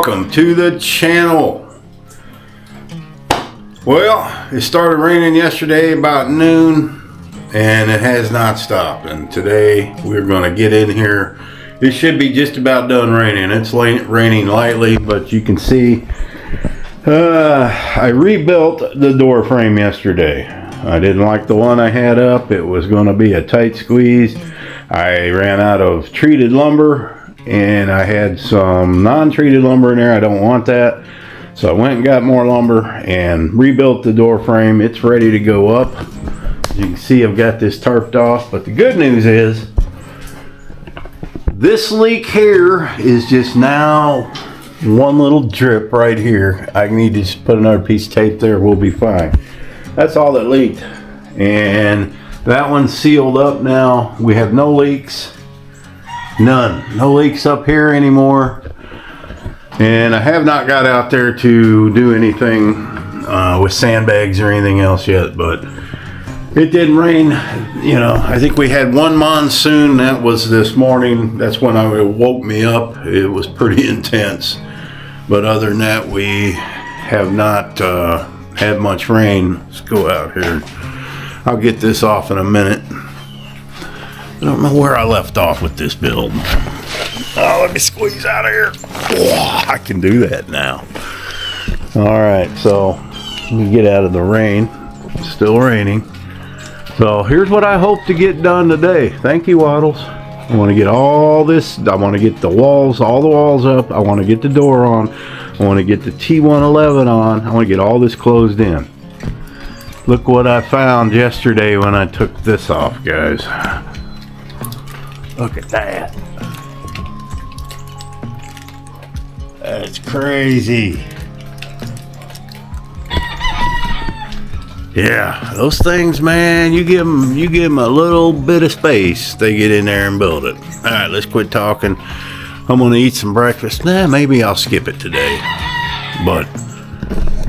Welcome to the channel. Well, it started raining yesterday about noon and it has not stopped, and today we're going to get in here. It should be just about done raining. It's raining lightly, but you can see I rebuilt the door frame yesterday. I didn't like the one I had up. It was going to be a tight squeeze. I ran out of treated lumber and I had some non-treated lumber in there. I don't want that, so I went and got more lumber and rebuilt the door frame. It's ready to go up. As you can see, I've got this tarped off, but the good news is this leak here is just now one little drip right here. I need to just put another piece of tape there. We'll be fine. That's all that leaked, and that one's sealed up now. We have no leaks. No leaks up here anymore, and I have not got out there to do anything with sandbags or anything else yet, but it didn't rain. I think we had one monsoon. That was this morning. That's when it woke me up. It was pretty intense, but other than that, we have not had much rain. Let's go out here. I'll get this off in a minute. I don't know where I left off with this build. Oh, let me squeeze out of here. Oh, I can do that now. All right, so let me get out of the rain. It's still raining. So here's what I hope to get done today. Thank you, Waddles. I want to get all this. I want to get the walls, all the walls up. I want to get the door on. I want to get the T111 on. I want to get all this closed in. Look what I found yesterday when I took this off, guys. Look at that. That's crazy. Yeah, those things, man, you give them a little bit of space, they get in there and build it. All right, let's quit talking. I'm going to eat some breakfast. Maybe I'll skip it today. But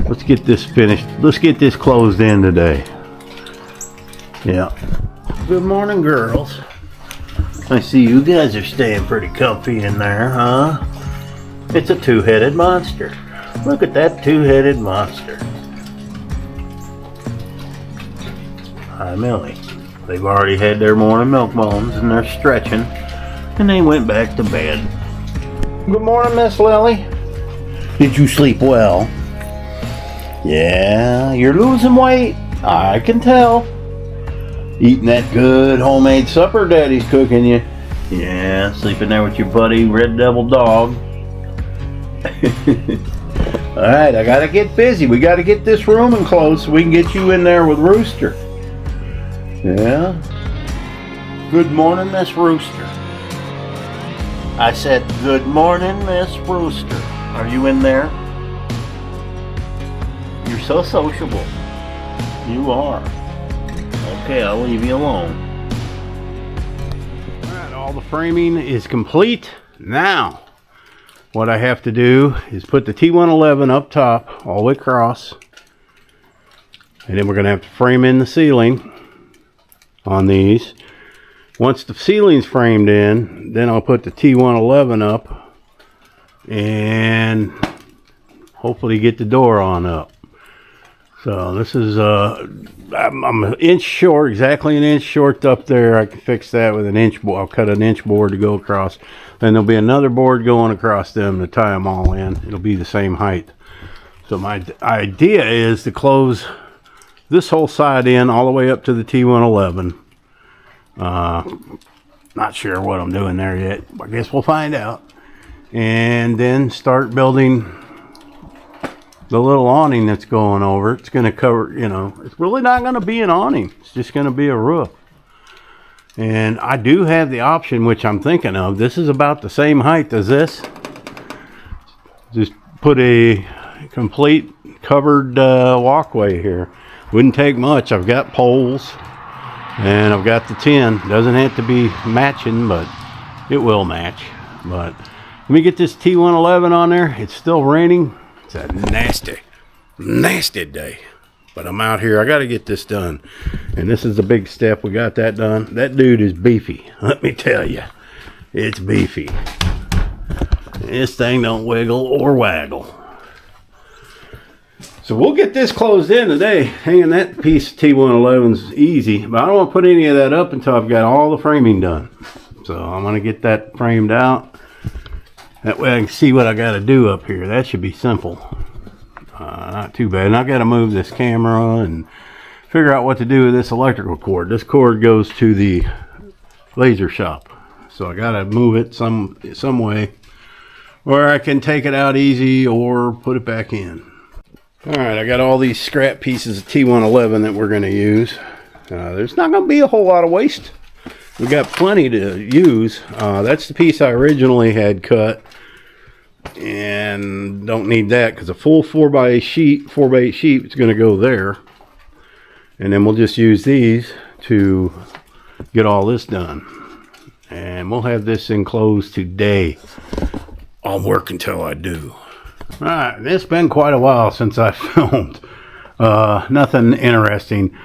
let's get this finished. Let's get this closed in today. Yeah. Good morning, girls. I see you guys are staying pretty comfy in there, huh? It's a two-headed monster. Look at that two-headed monster. Hi, Millie. They've already had their morning milk bones and they're stretching, and they went back to bed. Good morning, Miss Lily. Did you sleep well? Yeah, you're losing weight. I can tell. Eating that good homemade supper Daddy's cooking you. Yeah, sleeping there with your buddy Red Devil Dog. Alright, I gotta get busy. We gotta get this room enclosed so we can get you in there with Rooster. Yeah. Good morning, Miss Rooster. I said, good morning, Miss Rooster. Are you in there? You're so sociable. You are. Okay, I'll leave you alone. Alright, all the framing is complete. Now, what I have to do is put the T111 up top, all the way across. And then we're going to have to frame in the ceiling on these. Once the ceiling's framed in, then I'll put the T111 up and hopefully get the door on up. So this is I'm an inch short, exactly an inch short up there. I can fix that with an inch board. I'll cut an inch board to go across. Then there'll be another board going across them to tie them all in. It'll be the same height. So my idea is to close this whole side in all the way up to the T111. Not sure what I'm doing there yet. I guess we'll find out. And then start building the little awning that's going over. It's going to cover, it's really not going to be an awning. It's just going to be a roof. And I do have the option, which I'm thinking of. This is about the same height as this. Just put a complete covered walkway here. Wouldn't take much. I've got poles and I've got the tin. Doesn't have to be matching, but it will match. But let me get this T111 on there. It's still raining. It's a nasty day, but I'm out here. I got to get this done, and this is a big step. We got that done. That dude is beefy, let me tell you. It's beefy. This thing don't wiggle or waggle. So we'll get this closed in today. Hanging that piece of T111's easy, but I don't want to put any of that up until I've got all the framing done. So I'm going to get that framed out. That way I can see what I got to do up here. That should be simple. Not too bad. And I got to move this camera and figure out what to do with this electrical cord. This cord goes to the laser shop. So I got to move it some way where I can take it out easy or put it back in. Alright, I got all these scrap pieces of T111 that we're going to use. There's not going to be a whole lot of waste. We got plenty to use. That's the piece I originally had cut. And don't need that because a full 4x8 sheet is going to go there. And then we'll just use these to get all this done. And we'll have this enclosed today. I'll work until I do. Alright, it's been quite a while since I filmed. Nothing interesting.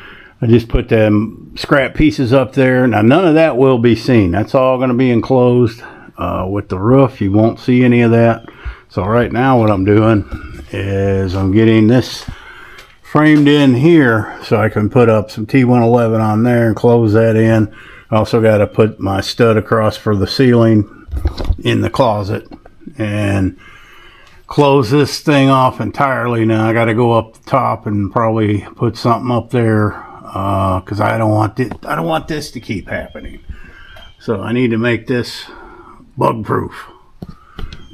I just put them scrap pieces up there. Now none of that will be seen. That's all going to be enclosed. With the roof, you won't see any of that. So right now what I'm doing is I'm getting this framed in here so I can put up some T111 on there and close that in. I also got to put my stud across for the ceiling in the closet and close this thing off entirely. Now I got to go up the top and probably put something up there because I don't want this to keep happening. So I need to make this bug proof.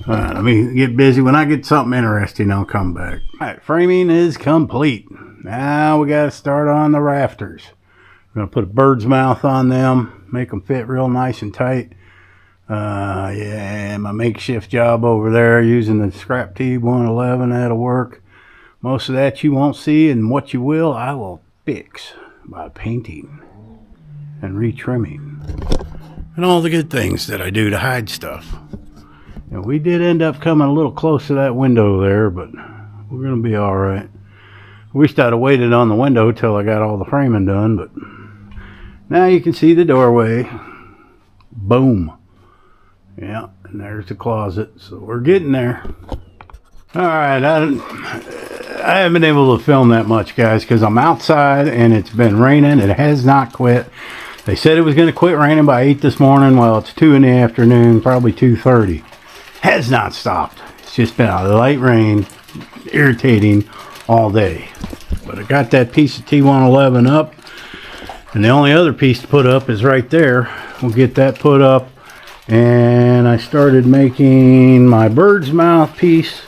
Alright, let me get busy. When I get something interesting, I'll come back. Alright, framing is complete. Now we got to start on the rafters. I'm going to put a bird's mouth on them, make them fit real nice and tight. Yeah, my makeshift job over there using the scrap T111, that'll work. Most of that you won't see, and what you will, I will fix by painting and retrimming and all the good things that I do to hide stuff. And we did end up coming a little close to that window there, but we're going to be all right. Wished I'd have waited on the window till I got all the framing done, but now you can see the doorway. Boom. Yeah, and there's the closet. So we're getting there. All right, I haven't been able to film that much, guys, because I'm outside and it's been raining. It has not quit. They said it was going to quit raining by 8 this morning. Well, it's 2 in the afternoon, probably 2:30. Has not stopped. It's just been a light rain, irritating all day. But I got that piece of T111 up, and the only other piece to put up is right there. We'll get that put up, and I started making my bird's mouth piece.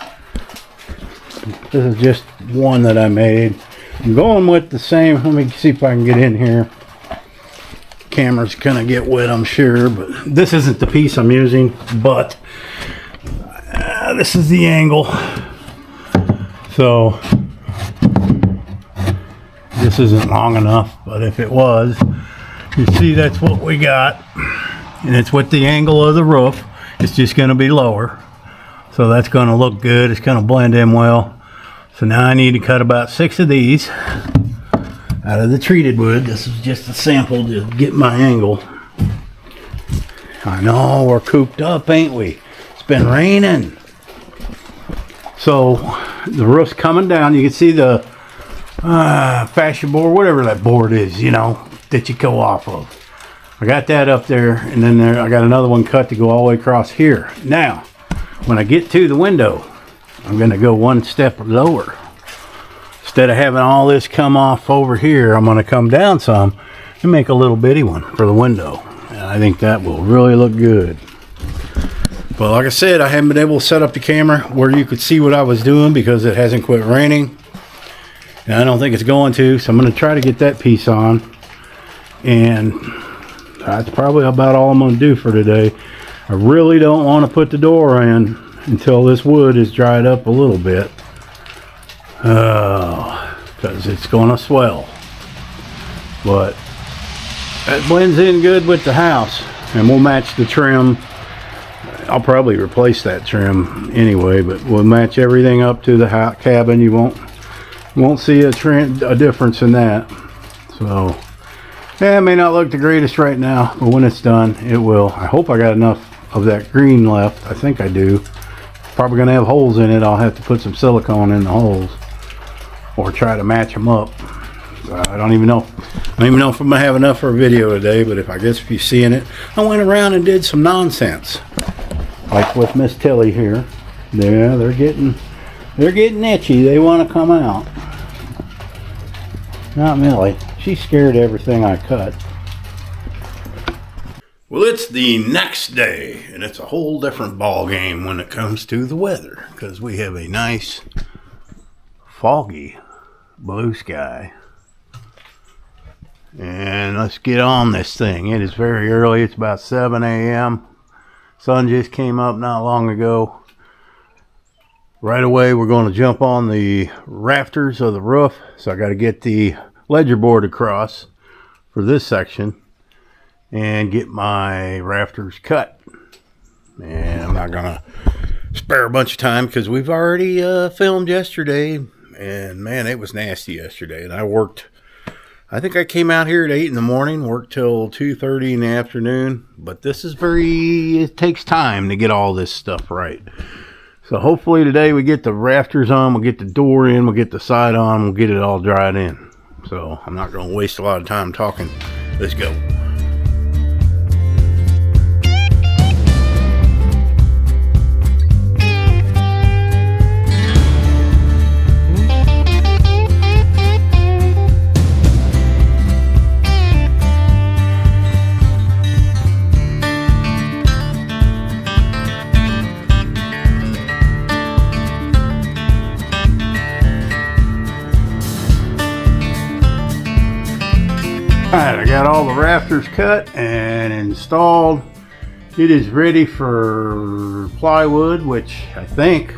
This is just one that I made. I'm going with the same. Let me see if I can get in here. Camera's gonna get wet, I'm sure, but this isn't the piece I'm using, but this is the angle. So this isn't long enough, but if it was, you see that's what we got, and it's with the angle of the roof. It's just going to be lower, so that's going to look good. It's going to blend in well. So now I need to cut about 6 of these out of the treated wood. This is just a sample to get my angle. I know we're cooped up, ain't we? It's been raining. So the roof's coming down. You can see the fascia board, whatever that board is, you know, that you go off of. I got that up there, and then I got another one cut to go all the way across here. Now, when I get to the window, I'm going to go one step lower. Instead of having all this come off over here, I'm going to come down some and make a little bitty one for the window. And I think that will really look good. But like I said, I haven't been able to set up the camera where you could see what I was doing because it hasn't quit raining. And I don't think it's going to, so I'm going to try to get that piece on. And that's probably about all I'm going to do for today. I really don't want to put the door in until this wood is dried up a little bit. Because it's going to swell. But that blends in good with the house. And we'll match the trim. I'll probably replace that trim anyway, but we'll match everything up to the cabin. You won't see a difference in that. So yeah, it may not look the greatest right now, but when it's done, it will. I hope I got enough of that green left. I think I do. probably gonna have holes in it. I'll have to put some silicone in the holes or try to match them up. I don't even know. I don't even know if I'm gonna have enough for a video today, but I guess if you're seeing it, I went around and did some nonsense. Like with Miss Tilly here. Yeah, they're getting itchy. They want to come out. Not Millie. She's scared of everything I cut. Well, it's the next day, and it's a whole different ball game when it comes to the weather, because we have a nice foggy blue sky. And let's get on this thing. It is very early. It's about 7 a.m. Sun just came up not long ago. Right away, we're going to jump on the rafters of the roof. So I got to get the ledger board across for this section and get my rafters cut. And I'm not going to spare a bunch of time because we've already filmed yesterday. And man, it was nasty yesterday. And I think I came out here at 8 in the morning, worked till 2:30 in the afternoon. But this is it takes time to get all this stuff right. So hopefully today we get the rafters on, we'll get the door in, we'll get the side on, we'll get it all dried in. So I'm not going to waste a lot of time talking. Let's go. Alright, I got all the rafters cut and installed. It is ready for plywood, which I think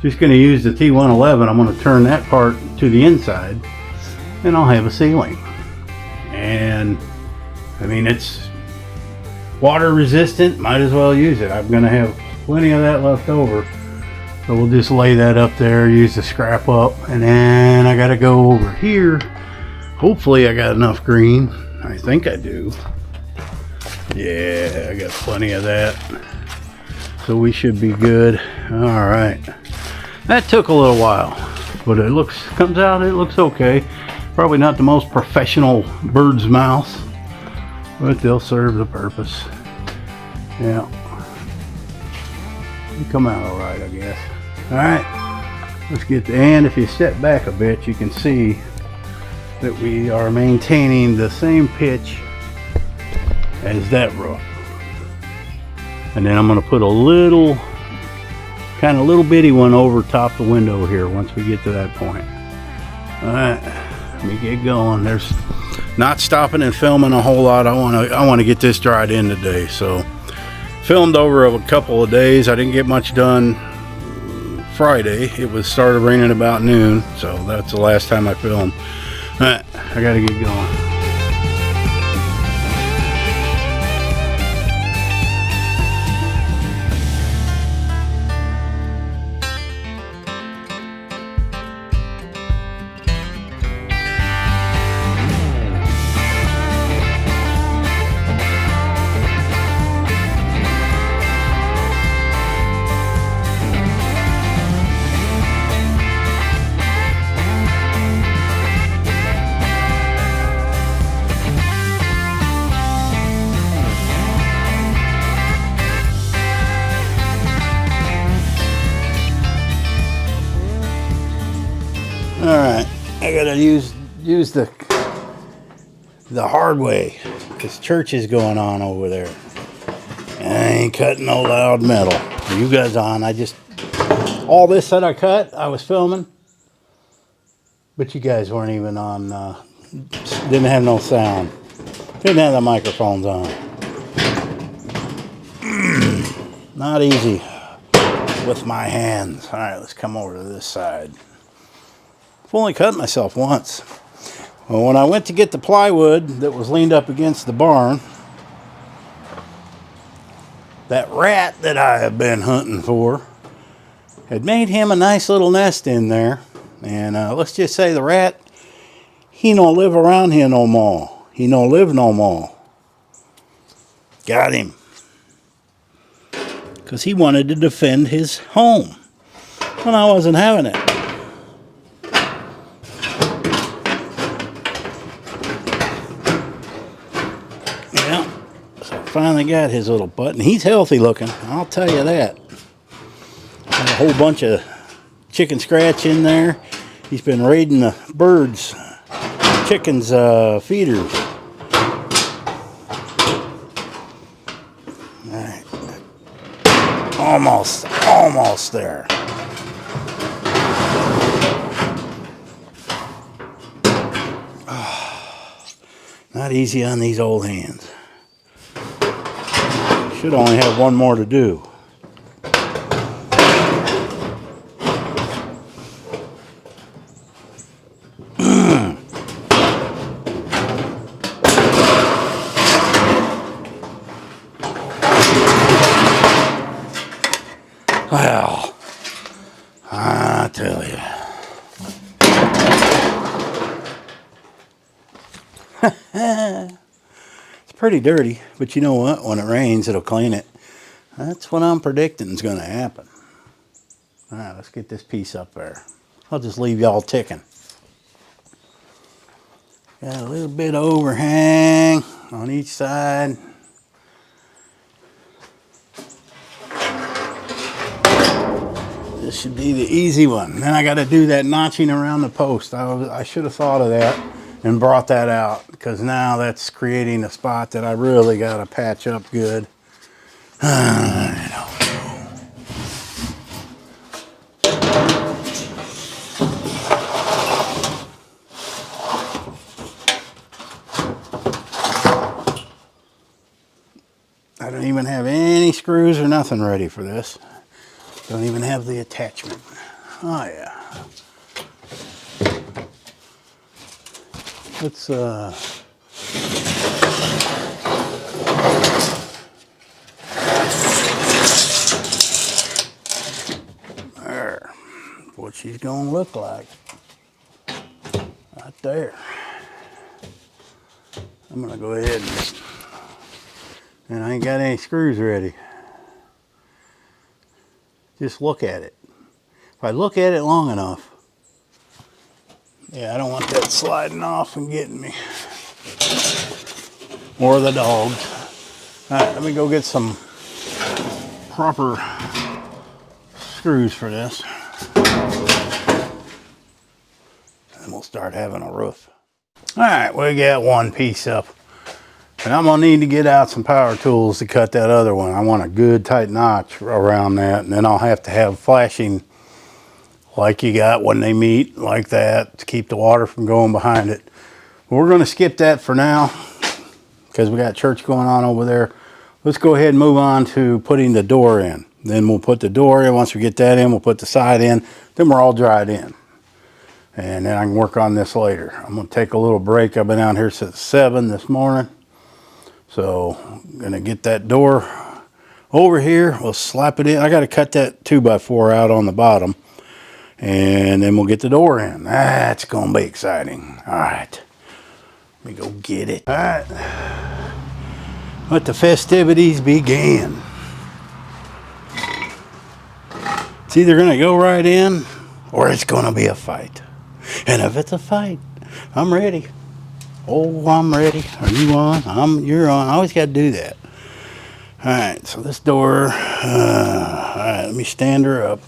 just going to use the T111. I'm going to turn that part to the inside and I'll have a ceiling. And I mean, it's water resistant, might as well use it. I'm going to have plenty of that left over. So we'll just lay that up there, use the scrap up, and then I got to go over here. Hopefully I got enough green. I think I do. Yeah, I got plenty of that. So we should be good. All right. That took a little while, but it comes out, it looks okay. Probably not the most professional bird's mouse, but they'll serve the purpose. Yeah. They come out all right, I guess. All right. Let's get and if you step back a bit, you can see that we are maintaining the same pitch as that roof. And then I'm going to put a little bitty one over top the window here once we get to that point. Alright, let me get going. There's not stopping and filming a whole lot. I want to get this dried in today. So filmed over a couple of days. I didn't get much done Friday. It started raining about noon, so that's the last time I filmed. Alright, I gotta get going. Alright, I gotta use the hard way because church is going on over there. And I ain't cutting no loud metal. You guys on, all this that I cut, I was filming. But you guys weren't even on, didn't have no sound. Didn't have the microphones on. Not easy with my hands. Alright, let's come over to this side. I've only cut myself once. Well, when I went to get the plywood that was leaned up against the barn, that rat that I have been hunting for had made him a nice little nest in there. And let's just say the rat, he don't live around here no more. He don't live no more. Got him. because he wanted to defend his home when I wasn't having it. Yeah, so I finally got his little butt, and he's healthy looking, I'll tell you that. Got a whole bunch of chicken scratch in there. He's been raiding the birds, chickens' feeders. Alright. Almost there. Not easy on these old hands. Should only have one more to do. Well, I tell you. It's pretty dirty, but you know what? When it rains, it'll clean it. That's what I'm predicting is going to happen. All right, let's get this piece up there. I'll just leave y'all ticking. Got a little bit of overhang on each side. This should be the easy one. Then I got to do that notching around the post. I should have thought of that and brought that out, because now that's creating a spot that I really got to patch up good. I don't know. I don't even have any screws or nothing ready for this. Don't even have the attachment. Oh yeah. Let's there. What she's gonna look like. Right there. I'm gonna go ahead and I ain't got any screws ready. Just look at it. If I look at it long enough, yeah, I don't want that sliding off and getting me. Or the dogs. All right, let me go get some proper screws for this. And we'll start having a roof. All right, we got one piece up. And I'm gonna need to get out some power tools to cut that other one. I want a good tight notch around that, and then I'll have to have flashing like you got when they meet, like that, to keep the water from going behind it. But we're gonna skip that for now because we got church going on over there. Let's go ahead and move on to putting the door in. Then we'll put the door in. Once we get that in, we'll put the side in. Then we're all dried in. And then I can work on this later. I'm gonna take a little break. I've been out here since 7 this morning. So I'm gonna get that door over here. We'll slap it in. I gotta cut that 2x4 out on the bottom. And then we'll get the door in. That's gonna be exciting. All right, let me go get it. All right, let the festivities begin. It's either gonna go right in or it's gonna be a fight. And if it's a fight, I'm ready. Oh, I'm ready. Are you on? You're on. I always got to do that. All right, so this door, all right, let me stand her up.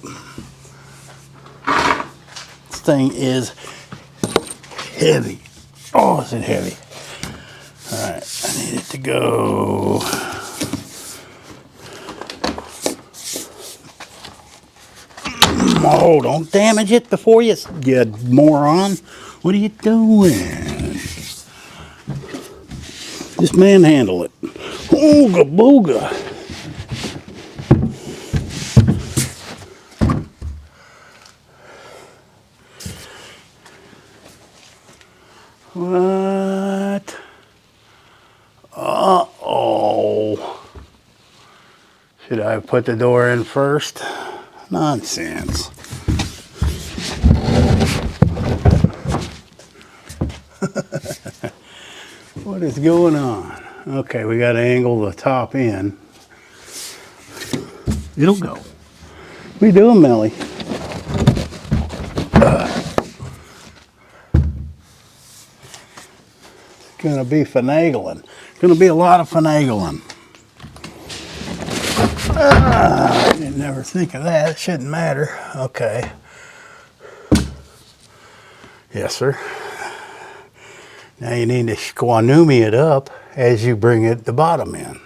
This thing is heavy. Oh, is it heavy? All right, I need it to go. Oh, don't damage it before you moron. What are you doing? Just manhandle it. Ooga booga. What? Uh-oh. Should I have put the door in first? Nonsense. What is going on? Okay, we got to angle the top in. It'll go. What are you doing, Melly? Gonna be finagling. Gonna be a lot of finagling. I didn't never think of that. It shouldn't matter. Okay. Yes, sir. Now you need to squanumi it up as you bring it the bottom in.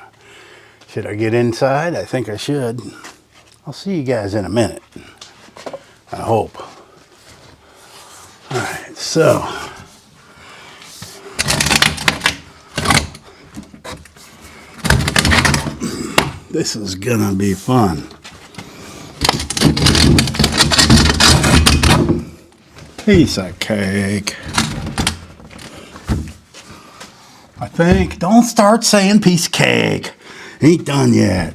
Should I get inside? I think I should. I'll see you guys in a minute. I hope. All right, so. This is gonna be fun. Piece of cake. I think. Don't start saying piece of cake. Ain't done yet.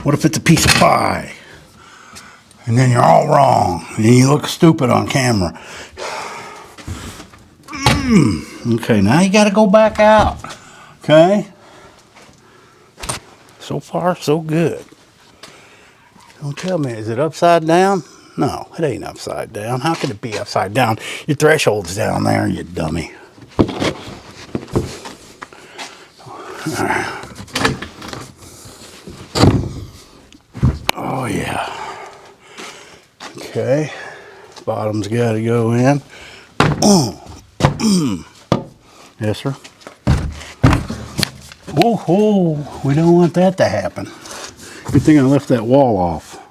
What if it's a piece of pie? And then you're all wrong. And you look stupid on camera. Okay, now you gotta go back out. Okay? So far, so good. Don't tell me, is it upside down? No, it ain't upside down. How could it be upside down? Your threshold's down there, you dummy. Oh, yeah. Okay. Bottom's got to go in. Yes, sir. Whoa, we don't want that to happen. Good thing I left that wall off.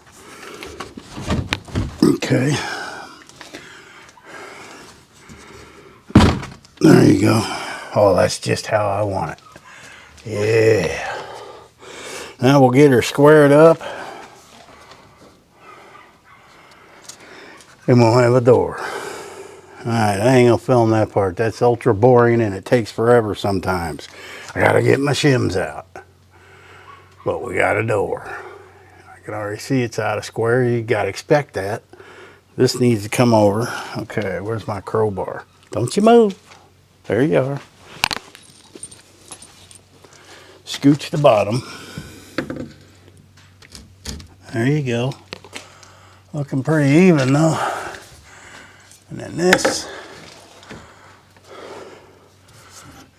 Okay. There you go. Oh, that's just how I want it. Yeah. Now we'll get her squared up. And we'll have a door. Alright, I ain't gonna film that part. That's ultra boring and it takes forever sometimes. I gotta get my shims out. But we got a door. I can already see it's out of square. You gotta expect that. This needs to come over. Okay, where's my crowbar? Don't you move. There you are. Scooch the bottom. There you go. Looking pretty even though. And then this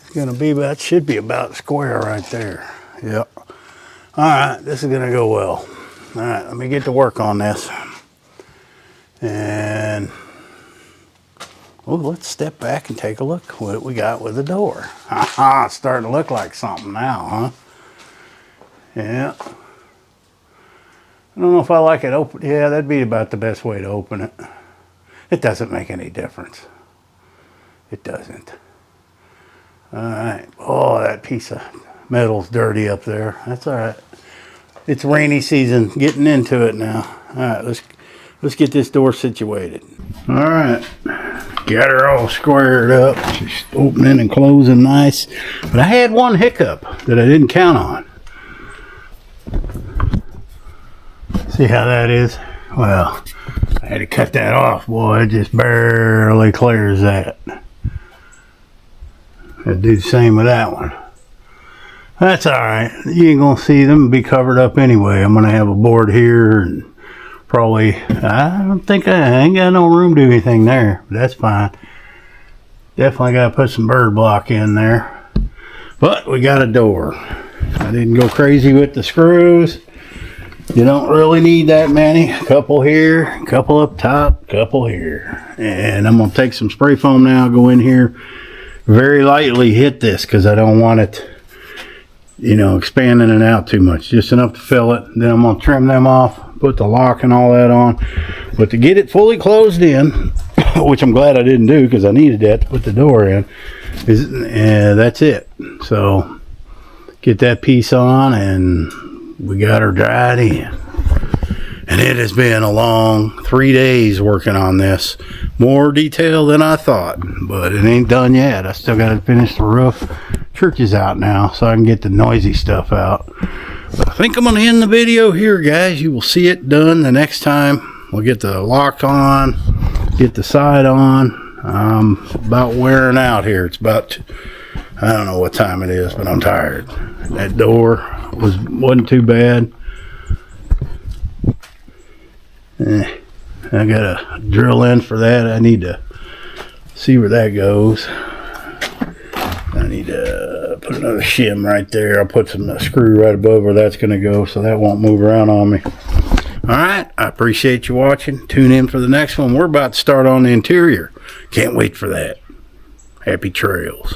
is gonna be about, should be about square right there. Yep. All right, this is gonna go well. All right, let me get to work on this. And, oh, let's step back and take a look what we got with the door. Haha, it's starting to look like something now, huh? Yeah. I don't know if I like it open. Yeah, that'd be about the best way to open it. It doesn't make any difference. It doesn't. All right. Oh, that piece of metal's dirty up there. That's all right. It's rainy season. Getting into it now. All right, let's get this door situated. All right. Got her all squared up. Just opening and closing nice. But I had one hiccup that I didn't count on. See how that is? Well, I had to cut that off, boy. It just barely clears that. I'd do the same with that one. That's alright. You ain't gonna see them be covered up anyway. I'm gonna have a board here and probably, I don't think I ain't got no room to do anything there. But that's fine. Definitely gotta put some bird block in there. But we got a door. I didn't go crazy with the screws. You don't really need that many. A couple here, a couple up top, a couple here. And I'm going to take some spray foam now, go in here, very lightly hit this because I don't want it, you know, expanding it out too much. Just enough to fill it. Then I'm going to trim them off, put the lock and all that on. But to get it fully closed in, which I'm glad I didn't do because I needed that to put the door in, that's it. So get that piece on and we got her dried in. And it has been a long 3 days working on this. More detail than I thought, but it ain't done yet. I still got to finish the roof. Church is out now, so I can get the noisy stuff out. But I think I'm going to end the video here, guys. You will see it done the next time. We'll get the lock on, get the side on. I'm about wearing out here. It's about, I don't know what time it is, but I'm tired. That door, wasn't too bad. I gotta drill in for that. I need to see where that goes. I need to put another shim right there. I'll put some screw right above where that's gonna go so that won't move around on me. Alright, I appreciate you watching. Tune in for the next one. We're about to start on the interior. Can't wait for that. Happy trails.